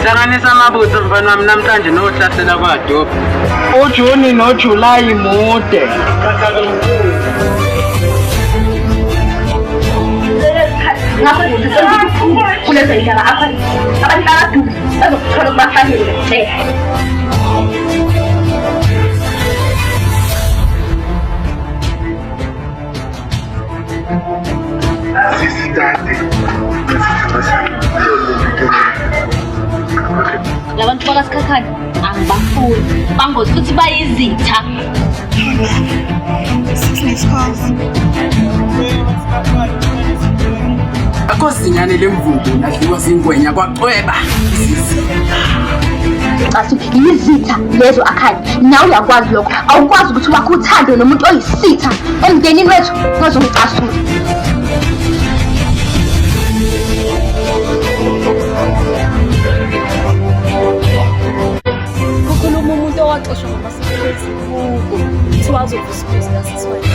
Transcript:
Hlanganisa amabutho mfana wami namhlanje nohlasela kwaDobe. uJuni noJulayi mude. ngapha kulezi ndaba apha abantu abadala bazokuthola ukubafanele kuphela. Labantu bakaSikhakhane angibafuni bangozi futhi bayizitha. Akosinyane lemvubu nadliwa zingwenya kwacweba. Asi yizitha lezo Akhane, nawe uyakwazi lokho. Awukwazi ukuthi wakho uthande nomuntu oyisitha emndenini wethu ngazongicasula. Kukhuluma umuntu owaxoshwa ngamasebenzi kuko kuthiwa azovusa umuzi ngasisiwena.